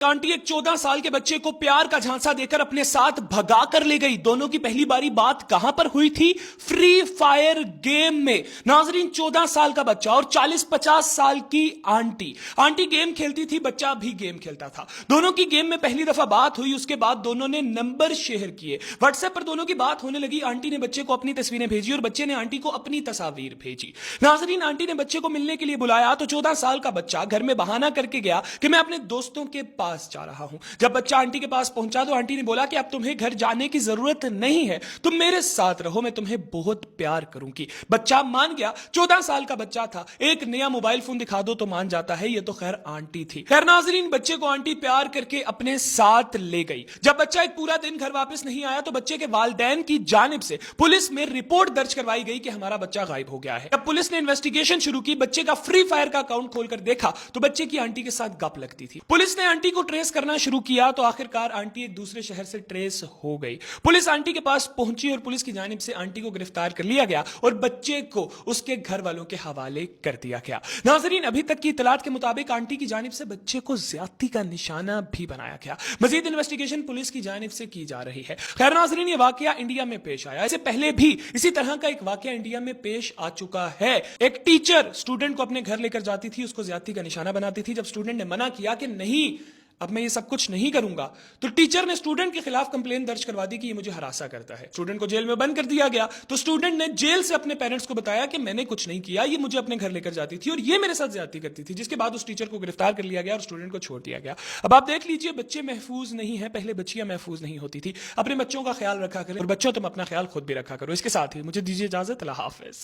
Aunty एक 14 साल के बच्चे को प्यार का झांसा देकर अपने साथ भगा कर ले गई। दोनों की पहली बारी बात कहां पर हुई थी? फ्री फायर गेम में। नाजरीन, 14 साल का बच्चा और 40-50 साल की आंटी। आंटी गेम खेलती थी, बच्चा भी गेम खेलता था। दोनों की गेम में पहली दफा बात हुई, उसके बाद दोनों ने नंबर शेयर किए। व्हाट्सएप पर दोनों की बात होने लगी। आंटी ने बच्चे को अपनी तस्वीरें भेजी और बच्चे ने आंटी को अपनी तस्वीर भेजी। नाजरीन, आंटी ने बच्चे को मिलने के लिए बुलाया तो 14 साल का बच्चा घर में बहाना करके गया कि मैं अपने दोस्तों के पास जा रहा हूं। जब बच्चा आंटी के पास पहुंचा तो आंटी ने बोला कि अब तुम्हें घर जाने की जरूरत नहीं है, तुम मेरे साथ रहो, मैं तुम्हें बहुत प्यार करूंगी। बच्चा मान गया। 14 साल का बच्चा था। एक नया मोबाइल फोन दिखा दो तो मान जाता है। ये तो खैर आंटी थी। खैर नाजरीन, बच्चे को आंटी प्यार करके अपने साथ ले गई। जब बच्चा एक पूरा दिन घर वापस नहीं आया तो बच्चे के वालिदैन की जानिब से पुलिस में रिपोर्ट दर्ज करवाई गई कि हमारा बच्चा गायब हो गया है। जब पुलिस ने इन्वेस्टिगेशन शुरू की, बच्चे का फ्री फायर का अकाउंट खोलकर देखा तो बच्चे की आंटी के साथ गप लगती थी। पुलिस ने आंटी को ट्रेस करना शुरू किया तो आखिरकार आंटी एक दूसरे शहर से ट्रेस हो गई। पुलिस आंटी के पास पहुंची और पुलिस की जानिब से आंटी को गिरफ्तार कर लिया गया और बच्चे को उसके घर वालों के हवाले कर दिया गया। नाजरीन, अभी तक की इतलात के मुताबिक आंटी की जानिब से बच्चे को ज्यादती का निशाना भी बनाया गया। मजीद इन्वेस्टिगेशन पुलिस की जानिब से की जा रही है। खैर नाजरीन, ये वाकया इंडिया में पेश आया। इससे पहले भी इसी तरह का एक वाकया इंडिया में पेश आ चुका है। एक टीचर स्टूडेंट को अपने घर लेकर जाती थी, उसको ज्यादती का निशाना बनाती थी। जब स्टूडेंट ने मना किया कि नहीं, अब मैं ये सब कुछ नहीं करूंगा, तो टीचर ने स्टूडेंट के खिलाफ कंप्लेन दर्ज करवा दी कि ये मुझे हरासा करता है। स्टूडेंट को जेल में बंद कर दिया गया। तो स्टूडेंट ने जेल से अपने पेरेंट्स को बताया कि मैंने कुछ नहीं किया, ये मुझे अपने घर लेकर जाती थी और ये मेरे साथ ज्यादती करती थी। जिसके बाद उस टीचर को गिरफ्तार कर लिया गया और स्टूडेंट को छोड़ दिया गया। अब आप देख लीजिए, बच्चे महफूज नहीं है। पहले बच्चियां महफूज नहीं होती थी। अपने बच्चों का ख्याल रखा करें और बच्चों, तुम अपना ख्याल खुद भी रखा करो। इसके साथ ही मुझे दीजिए इजाजत। अल्लाह हाफिज।